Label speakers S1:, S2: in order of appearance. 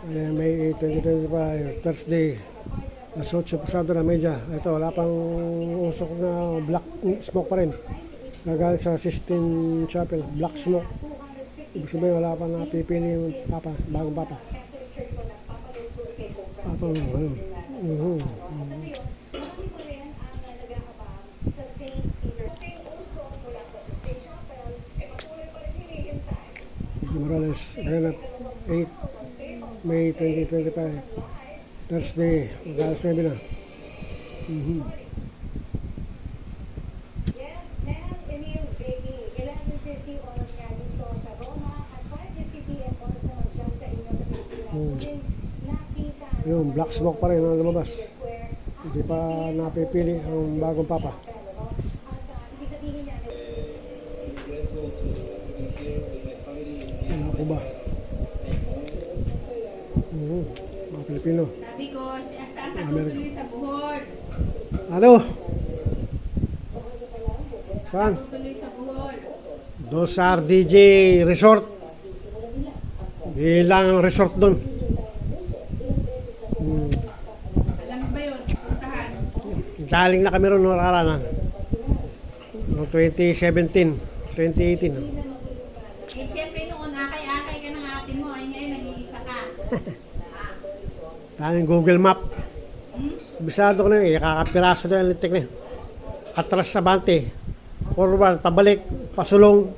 S1: Ayan, May 8, 2025, Thursday. Alas 8 pasado na medya. Ito, wala pang usok na black smoke pa rin. Nagaling sa Sistine Chapel, black smoke. Ibig sabihin, wala pang napipili yung papa, bagong papa. Papa, ano. Morales, Renat, 8, May 2025, Thursday, alas 9 na. Yung black smoke pa rin ang lumabas. Hindi pa napipili ang bagong papa. Ano ko ba? Mga Pilipino.
S2: Sabi ko, saan ka tutuloy sa Bohol?
S1: Ano? Saan?
S2: Tutuloy sa Bohol.
S1: Doon sa RDJ Resort. Bilang resort doon.
S2: Alam mo ba yun? Puntahan.
S1: Galing na kami ron noong nakaraan. Noong 2017, 2018.
S2: Eh, siyempre noon, akay-akay ka ng atin mo. Ay, ngayon, nag-iisa ka.
S1: Tanging Google Map. Bisado ko na yun. Kakapiraso na yung litik na yun. Atras sa bante. Forward, pabalik, pasulong.